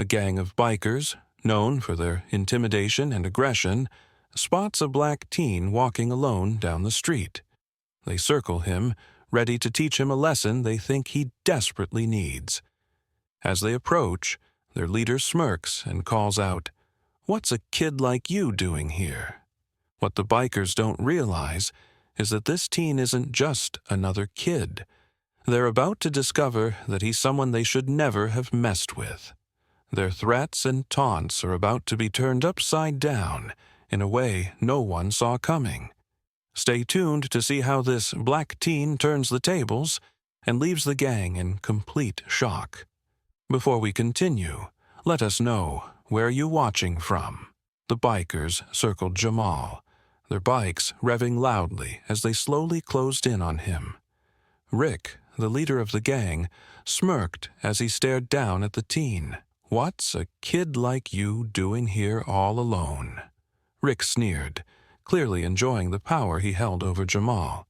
A gang of bikers, known for their intimidation and aggression, spots a black teen walking alone down the street. They circle him, ready to teach him a lesson they think he desperately needs. As they approach, their leader smirks and calls out, "What's a kid like you doing here?" What the bikers don't realize is that this teen isn't just another kid. They're about to discover that he's someone they should never have messed with. Their threats and taunts are about to be turned upside down in a way no one saw coming. Stay tuned to see how this black teen turns the tables and leaves the gang in complete shock. Before we continue, let us know, where are you watching from? The bikers circled Jamal, their bikes revving loudly as they slowly closed in on him. Rick, the leader of the gang, smirked as he stared down at the teen. "What's a kid like you doing here all alone?" Rick sneered, clearly enjoying the power he held over Jamal.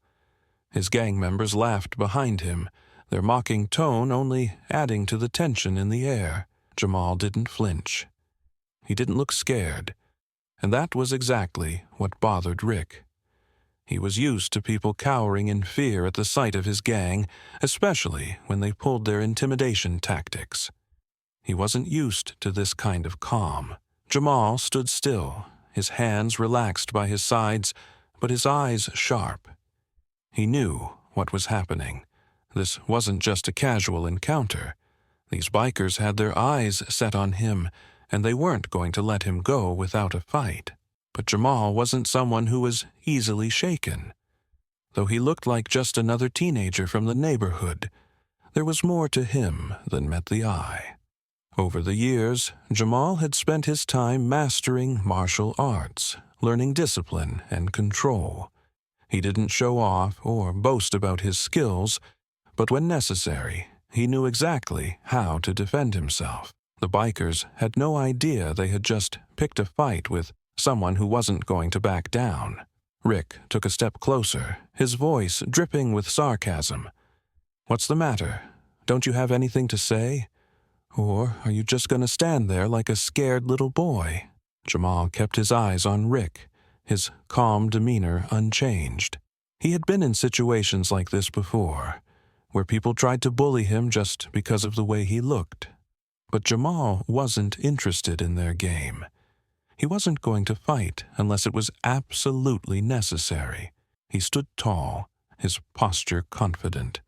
His gang members laughed behind him, their mocking tone only adding to the tension in the air. Jamal didn't flinch. He didn't look scared, and that was exactly what bothered Rick. He was used to people cowering in fear at the sight of his gang, especially when they pulled their intimidation tactics. He wasn't used to this kind of calm. Jamal stood still, his hands relaxed by his sides, but his eyes sharp. He knew what was happening. This wasn't just a casual encounter. These bikers had their eyes set on him, and they weren't going to let him go without a fight. But Jamal wasn't someone who was easily shaken. Though he looked like just another teenager from the neighborhood, there was more to him than met the eye. Over the years, Jamal had spent his time mastering martial arts, learning discipline and control. He didn't show off or boast about his skills, but when necessary, he knew exactly how to defend himself. The bikers had no idea they had just picked a fight with someone who wasn't going to back down. Rick took a step closer, his voice dripping with sarcasm. "What's the matter? Don't you have anything to say? Or are you just going to stand there like a scared little boy?" Jamal kept his eyes on Rick, his calm demeanor unchanged. He had been in situations like this before, where people tried to bully him just because of the way he looked. But Jamal wasn't interested in their game. He wasn't going to fight unless it was absolutely necessary. He stood tall, his posture confident.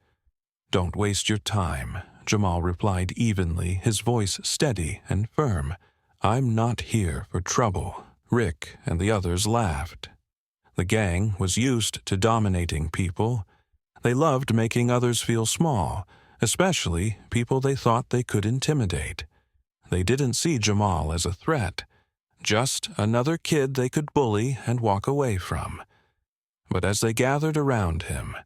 "Don't waste your time," Jamal replied evenly, his voice steady and firm. "I'm not here for trouble." Rick and the others laughed. The gang was used to dominating people. They loved making others feel small, especially people they thought they could intimidate. They didn't see Jamal as a threat, just another kid they could bully and walk away from. But as they gathered around him,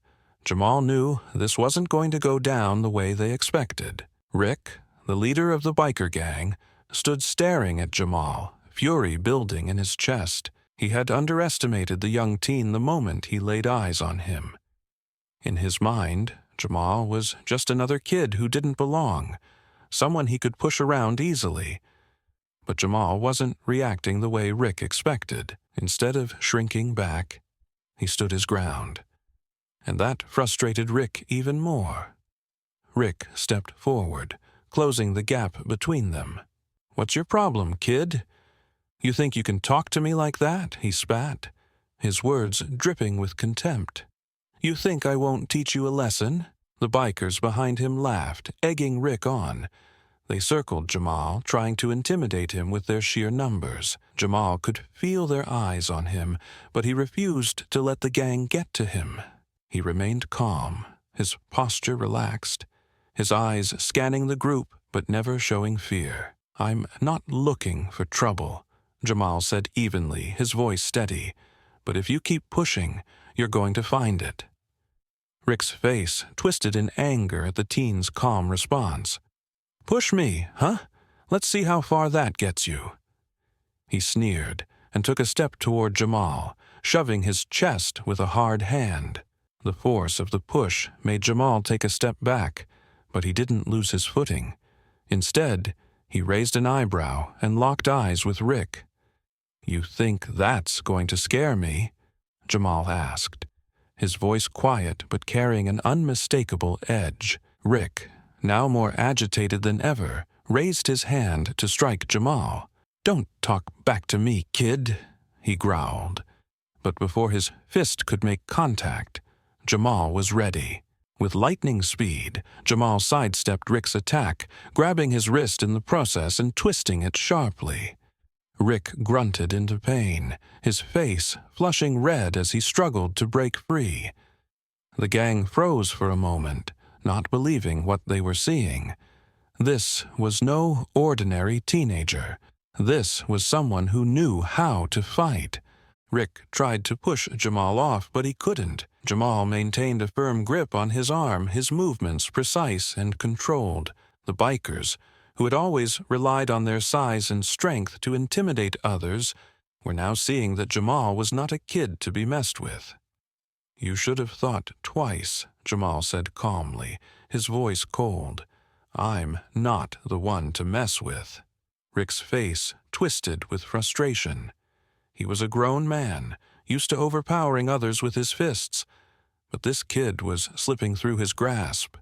Jamal knew this wasn't going to go down the way they expected. Rick, the leader of the biker gang, stood staring at Jamal, fury building in his chest. He had underestimated the young teen the moment he laid eyes on him. In his mind, Jamal was just another kid who didn't belong, someone he could push around easily. But Jamal wasn't reacting the way Rick expected. Instead of shrinking back, he stood his ground. And that frustrated Rick even more. Rick stepped forward, closing the gap between them. "What's your problem, kid? You think you can talk to me like that?" he spat, his words dripping with contempt. "You think I won't teach you a lesson?" The bikers behind him laughed, egging Rick on. They circled Jamal, trying to intimidate him with their sheer numbers. Jamal could feel their eyes on him, but he refused to let the gang get to him. He remained calm, his posture relaxed, his eyes scanning the group but never showing fear. "I'm not looking for trouble," Jamal said evenly, his voice steady. "But if you keep pushing, you're going to find it." Rick's face twisted in anger at the teen's calm response. "Push me, huh? Let's see how far that gets you." He sneered and took a step toward Jamal, shoving his chest with a hard hand. The force of the push made Jamal take a step back, but he didn't lose his footing. Instead, He raised an eyebrow and locked eyes with Rick. "You think that's going to scare me?" Jamal asked, his voice quiet but carrying an unmistakable edge. Rick, now more agitated than ever, raised his hand to strike Jamal. "Don't talk back to me, kid," he growled. But before his fist could make contact, Jamal was ready. With lightning speed, Jamal sidestepped Rick's attack, grabbing his wrist in the process and twisting it sharply. Rick grunted into pain, his face flushing red as he struggled to break free. The gang froze for a moment, not believing what they were seeing. This was no ordinary teenager. This was someone who knew how to fight. Rick tried to push Jamal off, but he couldn't. Jamal maintained a firm grip on his arm, his movements precise and controlled. The bikers, who had always relied on their size and strength to intimidate others, were now seeing that Jamal was not a kid to be messed with. "You should have thought twice," Jamal said calmly, his voice cold. "I'm not the one to mess with." Rick's face twisted with frustration. He was a grown man, used to overpowering others with his fists, but this kid was slipping through his grasp.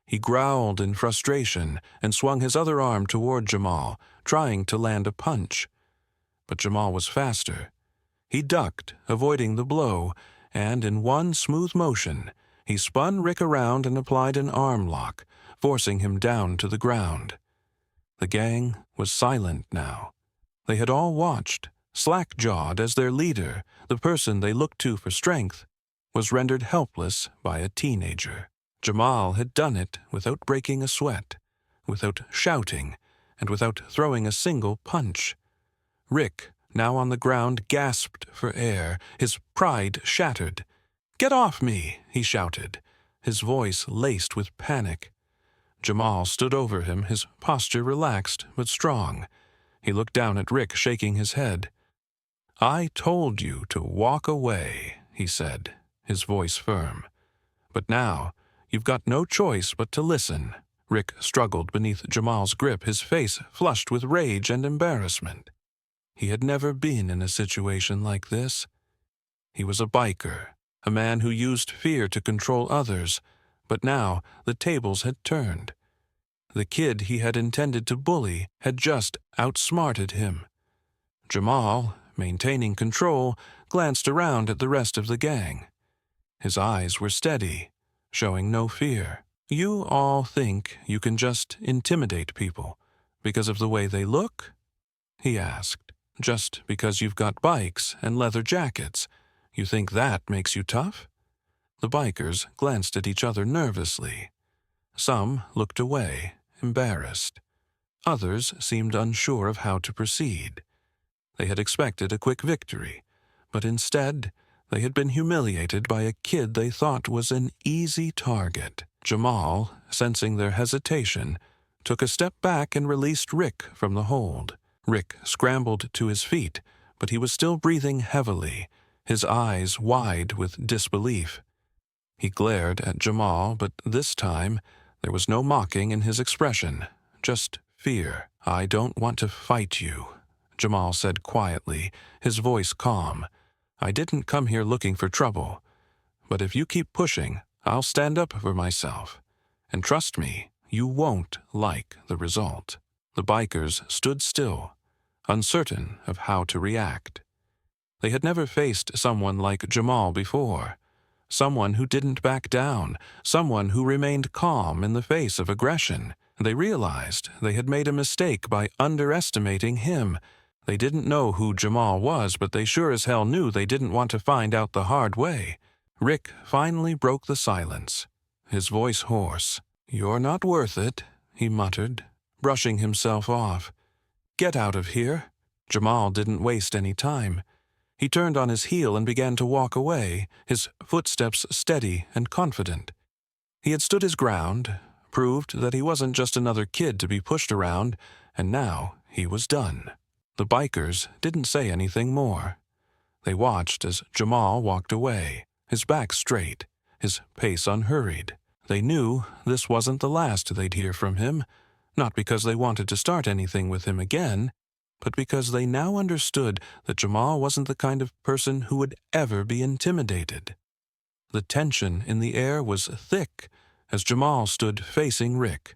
He growled in frustration and swung his other arm toward Jamal, trying to land a punch. But Jamal was faster. He ducked, avoiding the blow, and in one smooth motion, he spun Rick around and applied an arm lock, forcing him down to the ground. The gang was silent now. They had all watched, slack-jawed as their leader, the person they looked to for strength, was rendered helpless by a teenager. Jamal had done it without breaking a sweat, without shouting, and without throwing a single punch. Rick, now on the ground, gasped for air, his pride shattered. "Get off me!" he shouted, his voice laced with panic. Jamal stood over him, his posture relaxed but strong. He looked down at Rick, shaking his head. "I told you to walk away," he said, his voice firm. "But now, you've got no choice but to listen." Rick struggled beneath Jamal's grip, his face flushed with rage and embarrassment. He had never been in a situation like this. He was a biker, a man who used fear to control others, but now the tables had turned. The kid he had intended to bully had just outsmarted him. Jamal, maintaining control, glanced around at the rest of the gang. His eyes were steady, showing no fear. "You all think you can just intimidate people because of the way they look?" he asked. "Just because you've got bikes and leather jackets, you think that makes you tough?" The bikers glanced at each other nervously. Some looked away, embarrassed. Others seemed unsure of how to proceed. They had expected a quick victory, but instead they had been humiliated by a kid they thought was an easy target. Jamal, sensing their hesitation, took a step back and released Rick from the hold. Rick scrambled to his feet, but he was still breathing heavily, his eyes wide with disbelief. He glared at Jamal, but this time there was no mocking in his expression, just fear. "I don't want to fight you," Jamal said quietly, his voice calm. "I didn't come here looking for trouble, but if you keep pushing, I'll stand up for myself. And trust me, you won't like the result." The bikers stood still, uncertain of how to react. They had never faced someone like Jamal before, someone who didn't back down, someone who remained calm in the face of aggression. They realized they had made a mistake by underestimating him. They didn't know who Jamal was, but they sure as hell knew they didn't want to find out the hard way. Rick finally broke the silence, his voice hoarse. "You're not worth it," he muttered, brushing himself off. "Get out of here." Jamal didn't waste any time. He turned on his heel and began to walk away, his footsteps steady and confident. He had stood his ground, proved that he wasn't just another kid to be pushed around, and now he was done. The bikers didn't say anything more. They watched as Jamal walked away, his back straight, his pace unhurried. They knew this wasn't the last they'd hear from him, not because they wanted to start anything with him again, but because they now understood that Jamal wasn't the kind of person who would ever be intimidated. The tension in the air was thick as Jamal stood facing Rick.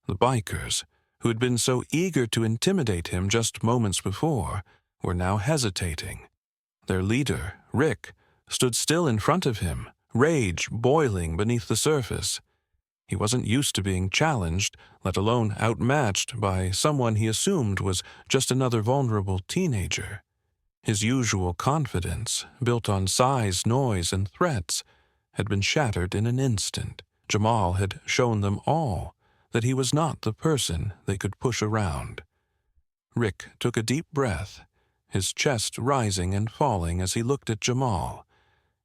The bikers, who had been so eager to intimidate him just moments before, were now hesitating. Their leader, Rick, stood still in front of him, rage boiling beneath the surface. He wasn't used to being challenged, let alone outmatched by someone he assumed was just another vulnerable teenager. His usual confidence, built on size, noise, and threats, had been shattered in an instant. Jamal had shown them all that he was not the person they could push around. Rick took a deep breath, his chest rising and falling as he looked at Jamal,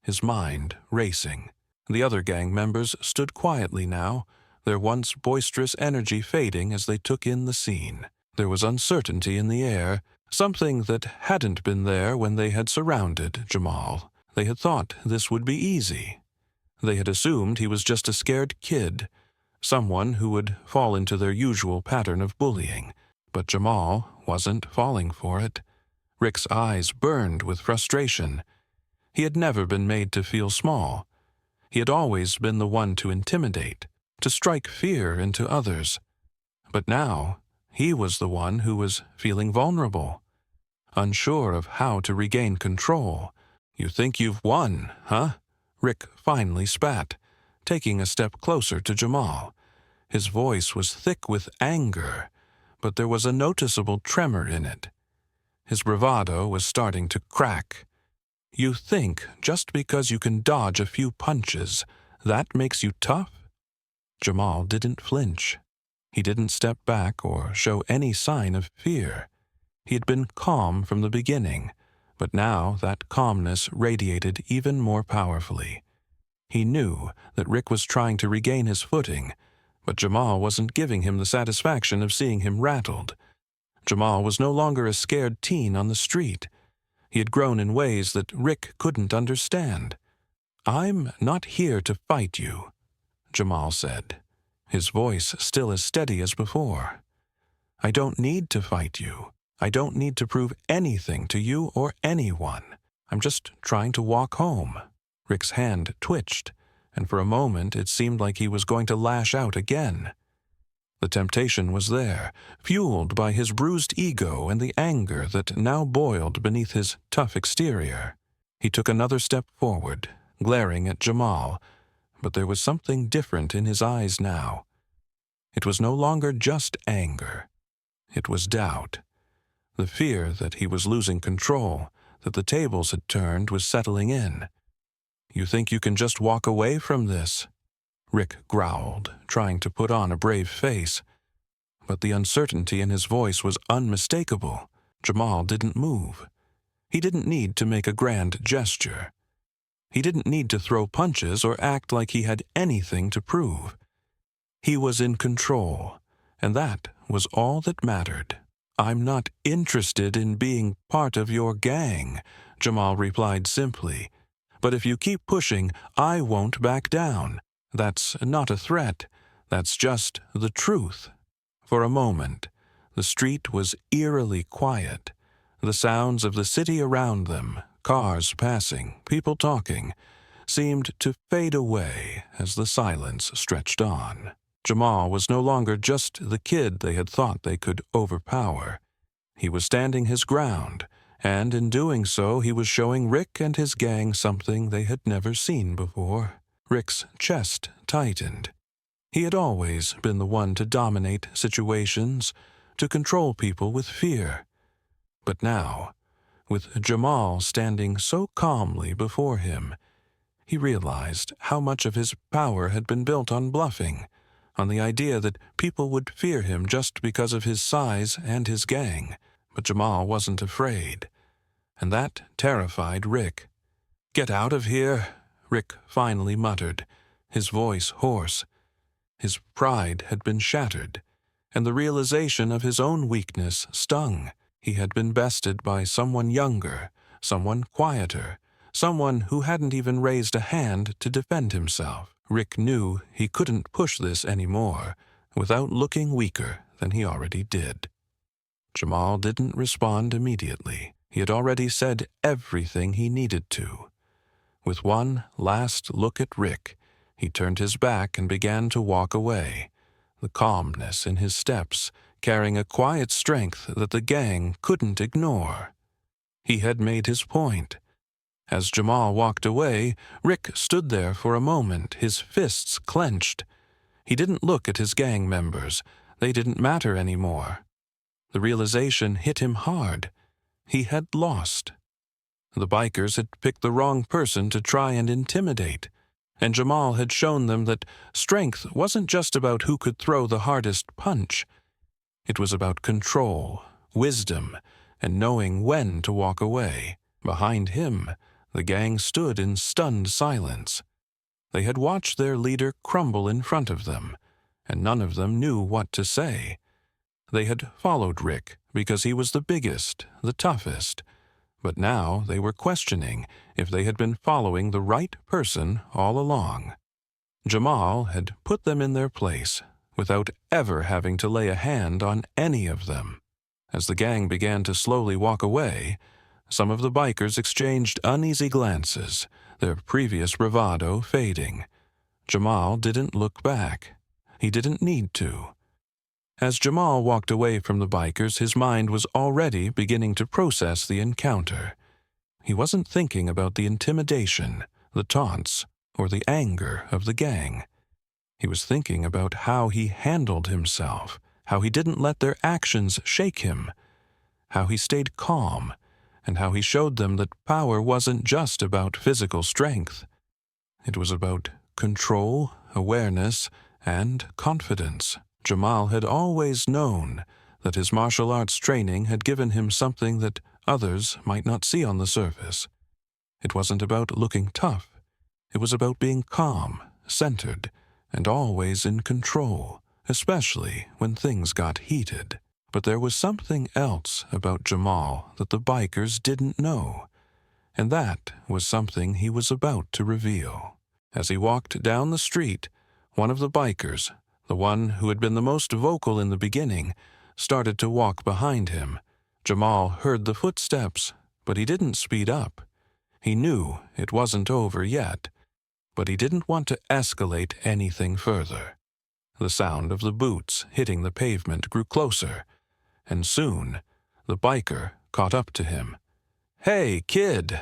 his mind racing. The other gang members stood quietly now, their once boisterous energy fading as they took in the scene. There was uncertainty in the air, something that hadn't been there when they had surrounded Jamal. They had thought this would be easy. They had assumed he was just a scared kid, someone who would fall into their usual pattern of bullying. But Jamal wasn't falling for it. Rick's eyes burned with frustration. He had never been made to feel small. He had always been the one to intimidate, to strike fear into others. But now, he was the one who was feeling vulnerable, unsure of how to regain control. "You think you've won, huh?" Rick finally spat, taking a step closer to Jamal. His voice was thick with anger, but there was a noticeable tremor in it. His bravado was starting to crack. "You think just because you can dodge a few punches, that makes you tough?" Jamal didn't flinch. He didn't step back or show any sign of fear. He had been calm from the beginning, but now that calmness radiated even more powerfully. He knew that Rick was trying to regain his footing, but Jamal wasn't giving him the satisfaction of seeing him rattled. Jamal was no longer a scared teen on the street. He had grown in ways that Rick couldn't understand. "I'm not here to fight you," Jamal said, his voice still as steady as before. "I don't need to fight you. I don't need to prove anything to you or anyone. I'm just trying to walk home." Rick's hand twitched, and for a moment it seemed like he was going to lash out again. The temptation was there, fueled by his bruised ego and the anger that now boiled beneath his tough exterior. He took another step forward, glaring at Jamal, but there was something different in his eyes now. It was no longer just anger. It was doubt. The fear that he was losing control, that the tables had turned, was settling in. "You think you can just walk away from this?" Rick growled, trying to put on a brave face. But the uncertainty in his voice was unmistakable. Jamal didn't move. He didn't need to make a grand gesture. He didn't need to throw punches or act like he had anything to prove. He was in control, and that was all that mattered. "I'm not interested in being part of your gang," Jamal replied simply. "But if you keep pushing, I won't back down. That's not a threat. That's just the truth." For a moment, the street was eerily quiet. The sounds of the city around them, cars passing, people talking, seemed to fade away as the silence stretched on. Jamal was no longer just the kid they had thought they could overpower. He was standing his ground, and in doing so he was showing Rick and his gang something they had never seen before. Rick's chest tightened. He had always been the one to dominate situations, to control people with fear. But now, with Jamal standing so calmly before him, he realized how much of his power had been built on bluffing, on the idea that people would fear him just because of his size and his gang. But Jamal wasn't afraid, and that terrified Rick. "Get out of here," Rick finally muttered, his voice hoarse. His pride had been shattered, and the realization of his own weakness stung. He had been bested by someone younger, someone quieter, someone who hadn't even raised a hand to defend himself. Rick knew he couldn't push this anymore without looking weaker than he already did. Jamal didn't respond immediately. He had already said everything he needed to. With one last look at Rick, he turned his back and began to walk away, the calmness in his steps carrying a quiet strength that the gang couldn't ignore. He had made his point. As Jamal walked away, Rick stood there for a moment, his fists clenched. He didn't look at his gang members. They didn't matter anymore. The realization hit him hard. He had lost. The bikers had picked the wrong person to try and intimidate, and Jamal had shown them that strength wasn't just about who could throw the hardest punch. It was about control, wisdom, and knowing when to walk away. Behind him, the gang stood in stunned silence. They had watched their leader crumble in front of them, and none of them knew what to say. They had followed Rick because he was the biggest, the toughest, but now they were questioning if they had been following the right person all along. Jamal had put them in their place without ever having to lay a hand on any of them. As the gang began to slowly walk away, some of the bikers exchanged uneasy glances, their previous bravado fading. Jamal didn't look back. He didn't need to. As Jamal walked away from the bikers, his mind was already beginning to process the encounter. He wasn't thinking about the intimidation, the taunts, or the anger of the gang. He was thinking about how he handled himself, how he didn't let their actions shake him, how he stayed calm, and how he showed them that power wasn't just about physical strength. It was about control, awareness, and confidence. Jamal had always known that his martial arts training had given him something that others might not see on the surface. It wasn't about looking tough. It was about being calm, centered, and always in control, especially when things got heated. But there was something else about Jamal that the bikers didn't know, and that was something he was about to reveal. As he walked down the street, one of the bikers, the one who had been the most vocal in the beginning, started to walk behind him. Jamal heard the footsteps, but he didn't speed up. He knew it wasn't over yet, but he didn't want to escalate anything further. The sound of the boots hitting the pavement grew closer, and soon the biker caught up to him. "Hey, kid!"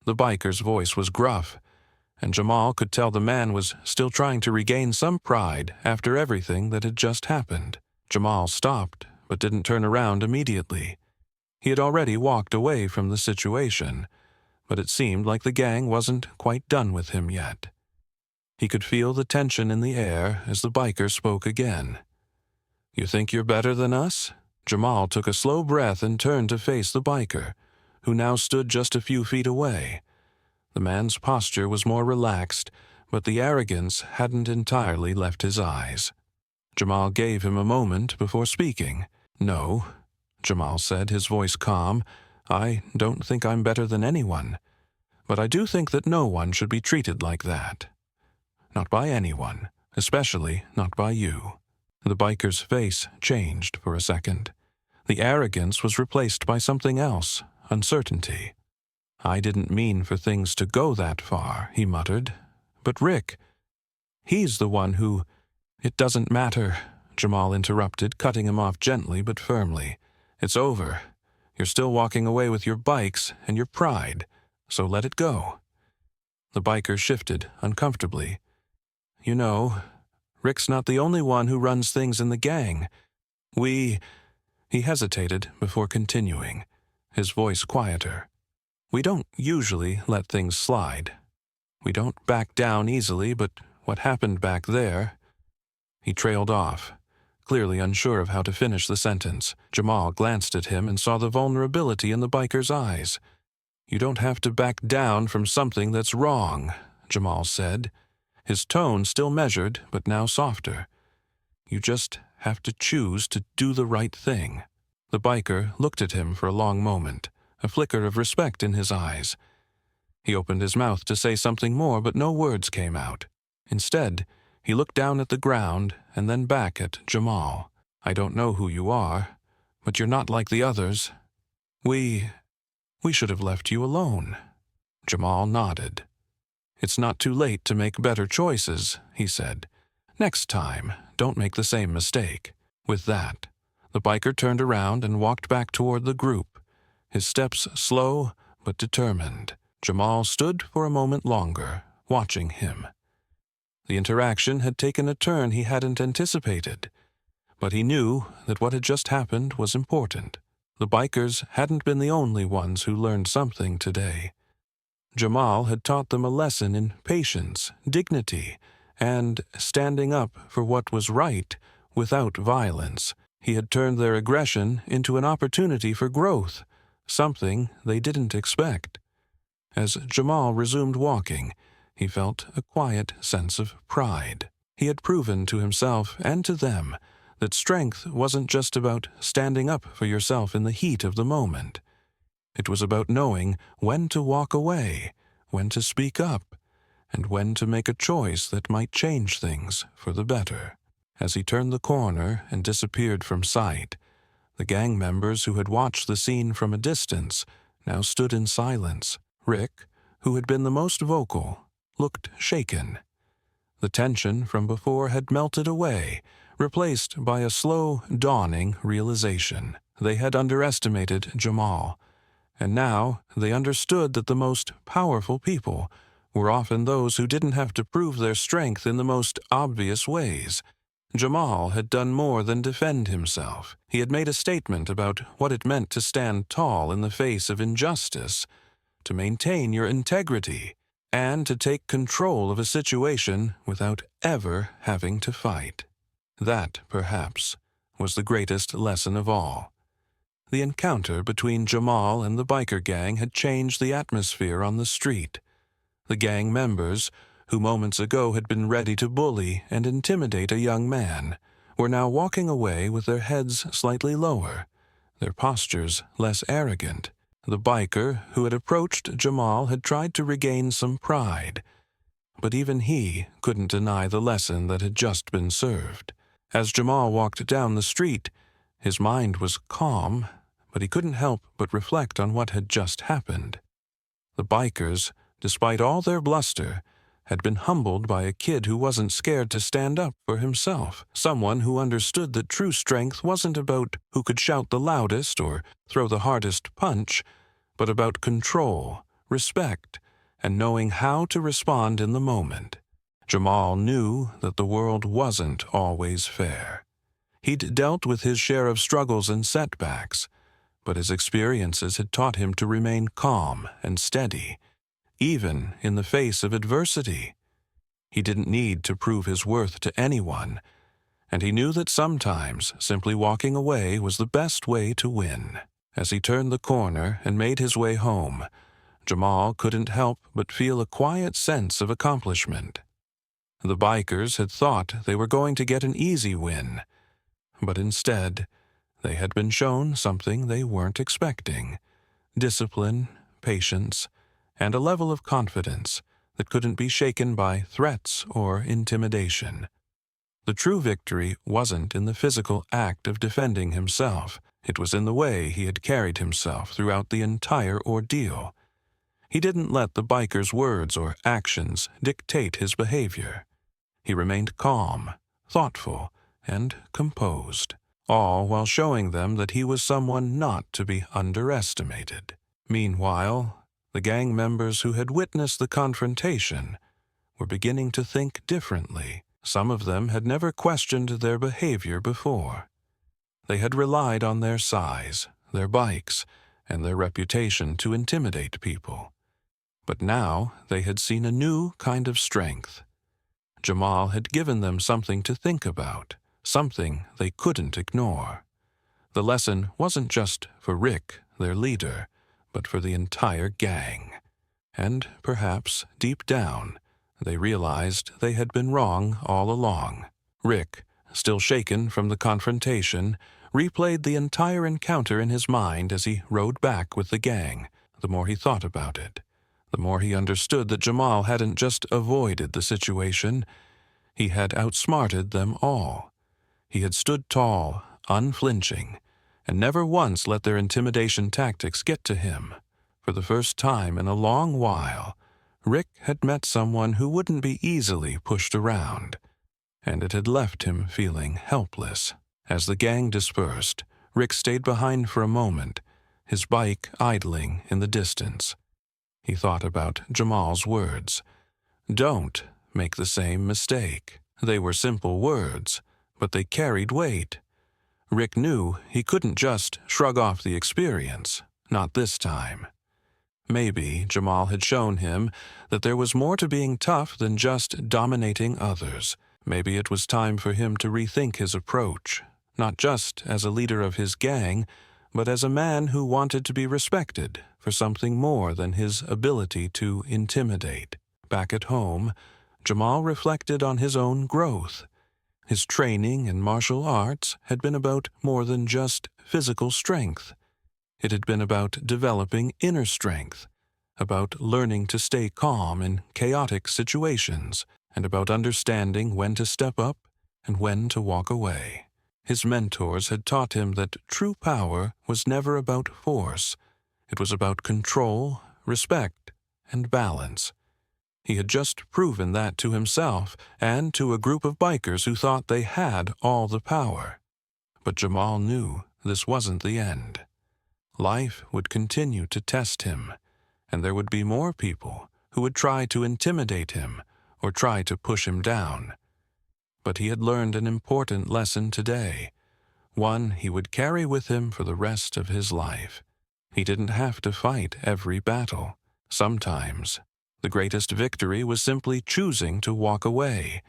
The biker's voice was gruff, and Jamal could tell the man was still trying to regain some pride after everything that had just happened. Jamal stopped, but didn't turn around immediately. He had already walked away from the situation, but it seemed like the gang wasn't quite done with him yet. He could feel the tension in the air as the biker spoke again. "You think you're better than us?" Jamal took a slow breath and turned to face the biker, who now stood just a few feet away. The man's posture was more relaxed, but the arrogance hadn't entirely left his eyes. Jamal gave him a moment before speaking. "No," Jamal said, his voice calm. "I don't think I'm better than anyone, but I do think that no one should be treated like that. Not by anyone, especially not by you." The biker's face changed for a second. The arrogance was replaced by something else, uncertainty. "I didn't mean for things to go that far," he muttered. "But Rick, he's the one who—" "It doesn't matter," Jamal interrupted, cutting him off gently but firmly. "It's over. You're still walking away with your bikes and your pride, so let it go." The biker shifted uncomfortably. "You know, Rick's not the only one who runs things in the gang. He hesitated before continuing, his voice quieter. "We don't usually let things slide. We don't back down easily, but what happened back there—" He trailed off, clearly unsure of how to finish the sentence. Jamal glanced at him and saw the vulnerability in the biker's eyes. "You don't have to back down from something that's wrong," Jamal said, his tone still measured but now softer. "You just have to choose to do the right thing." The biker looked at him for a long moment, a flicker of respect in his eyes. He opened his mouth to say something more, but no words came out. Instead, he looked down at the ground and then back at Jamal. I don't know who you are, but you're not like the others. We should have left you alone." Jamal nodded. "It's not too late to make better choices," he said. "Next time, don't make the same mistake." With that, the biker turned around and walked back toward the group, his steps slow but determined. Jamal stood for a moment longer, watching him. The interaction had taken a turn he hadn't anticipated, but he knew that what had just happened was important. The bikers hadn't been the only ones who learned something today. Jamal had taught them a lesson in patience, dignity, and standing up for what was right without violence. He had turned their aggression into an opportunity for growth, something they didn't expect. As Jamal resumed walking, he felt a quiet sense of pride. He had proven to himself and to them that strength wasn't just about standing up for yourself in the heat of the moment. It was about knowing when to walk away, when to speak up, and when to make a choice that might change things for the better. As he turned the corner and disappeared from sight, the gang members who had watched the scene from a distance now stood in silence. Rick, who had been the most vocal, looked shaken. The tension from before had melted away, replaced by a slow, dawning realization. They had underestimated Jamal, and now they understood that the most powerful people were often those who didn't have to prove their strength in the most obvious ways. Jamal had done more than defend himself. He had made a statement about what it meant to stand tall in the face of injustice, to maintain your integrity, and to take control of a situation without ever having to fight. That, perhaps, was the greatest lesson of all. The encounter between Jamal and the biker gang had changed the atmosphere on the street. The gang members, who moments ago had been ready to bully and intimidate a young man, were now walking away with their heads slightly lower, their postures less arrogant. The biker who had approached Jamal had tried to regain some pride, but even he couldn't deny the lesson that had just been served. As Jamal walked down the street, his mind was calm, but he couldn't help but reflect on what had just happened. The bikers, despite all their bluster, had been humbled by a kid who wasn't scared to stand up for himself, someone who understood that true strength wasn't about who could shout the loudest or throw the hardest punch, but about control, respect, and knowing how to respond in the moment. Jamal knew that the world wasn't always fair. He'd dealt with his share of struggles and setbacks, but his experiences had taught him to remain calm and steady, even in the face of adversity. He didn't need to prove his worth to anyone, and he knew that sometimes simply walking away was the best way to win. As he turned the corner and made his way home, Jamal couldn't help but feel a quiet sense of accomplishment. The bikers had thought they were going to get an easy win, but instead, they had been shown something they weren't expecting: discipline, patience, and a level of confidence that couldn't be shaken by threats or intimidation. The true victory wasn't in the physical act of defending himself. It was in the way he had carried himself throughout the entire ordeal. He didn't let the biker's words or actions dictate his behavior. He remained calm, thoughtful, and composed, all while showing them that he was someone not to be underestimated. Meanwhile, the gang members who had witnessed the confrontation were beginning to think differently. Some of them had never questioned their behavior before. They had relied on their size, their bikes, and their reputation to intimidate people. But now they had seen a new kind of strength. Jamal had given them something to think about, something they couldn't ignore. The lesson wasn't just for Rick, their leader, but for the entire gang. And perhaps, deep down, they realized they had been wrong all along. Rick, still shaken from the confrontation, replayed the entire encounter in his mind as he rode back with the gang. The more he thought about it, the more he understood that Jamal hadn't just avoided the situation, he had outsmarted them all. He had stood tall, unflinching, and never once let their intimidation tactics get to him. For the first time in a long while, Rick had met someone who wouldn't be easily pushed around, and it had left him feeling helpless. As the gang dispersed, Rick stayed behind for a moment, his bike idling in the distance. He thought about Jamal's words. Don't make the same mistake. They were simple words, but they carried weight. Rick knew he couldn't just shrug off the experience, not this time. Maybe Jamal had shown him that there was more to being tough than just dominating others. Maybe it was time for him to rethink his approach, not just as a leader of his gang, but as a man who wanted to be respected for something more than his ability to intimidate. Back at home, Jamal reflected on his own growth. His training in martial arts had been about more than just physical strength. It had been about developing inner strength, about learning to stay calm in chaotic situations, and about understanding when to step up and when to walk away. His mentors had taught him that true power was never about force. It was about control, respect, and balance. He had just proven that to himself and to a group of bikers who thought they had all the power. But Jamal knew this wasn't the end. Life would continue to test him, and there would be more people who would try to intimidate him or try to push him down. But he had learned an important lesson today, one he would carry with him for the rest of his life. He didn't have to fight every battle. Sometimes, the greatest victory was simply choosing to walk away,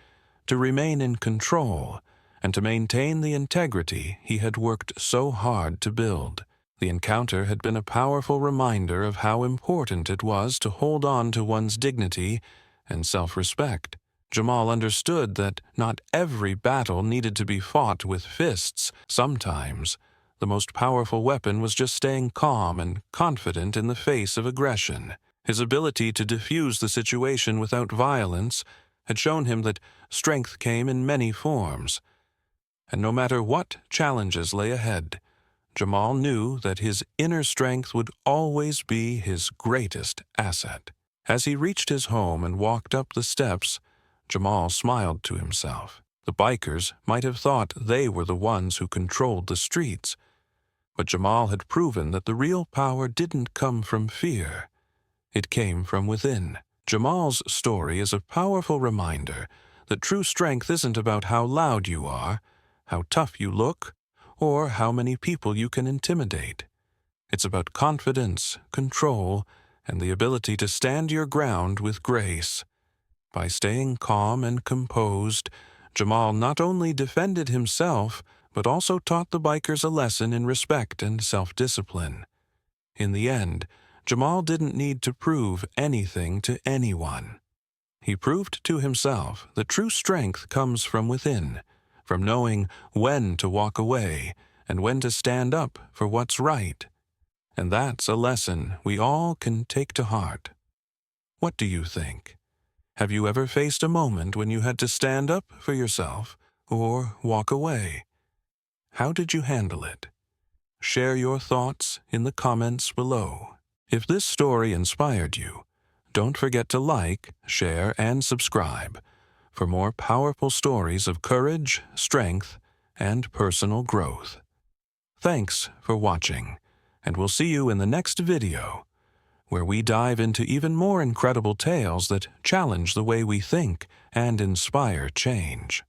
to remain in control, and to maintain the integrity he had worked so hard to build. The encounter had been a powerful reminder of how important it was to hold on to one's dignity and self-respect. Jamal understood that not every battle needed to be fought with fists. Sometimes, the most powerful weapon was just staying calm and confident in the face of aggression. His ability to diffuse the situation without violence had shown him that strength came in many forms. And no matter what challenges lay ahead, Jamal knew that his inner strength would always be his greatest asset. As he reached his home and walked up the steps, Jamal smiled to himself. The bikers might have thought they were the ones who controlled the streets, but Jamal had proven that the real power didn't come from fear. It came from within. Jamal's story is a powerful reminder that true strength isn't about how loud you are, how tough you look, or how many people you can intimidate. It's about confidence, control, and the ability to stand your ground with grace. By staying calm and composed, Jamal not only defended himself, but also taught the bikers a lesson in respect and self-discipline. In the end, Jamal didn't need to prove anything to anyone. He proved to himself that true strength comes from within, from knowing when to walk away and when to stand up for what's right. And that's a lesson we all can take to heart. What do you think? Have you ever faced a moment when you had to stand up for yourself or walk away? How did you handle it? Share your thoughts in the comments below. If this story inspired you, don't forget to like, share, and subscribe for more powerful stories of courage, strength, and personal growth. Thanks for watching, and we'll see you in the next video, where we dive into even more incredible tales that challenge the way we think and inspire change.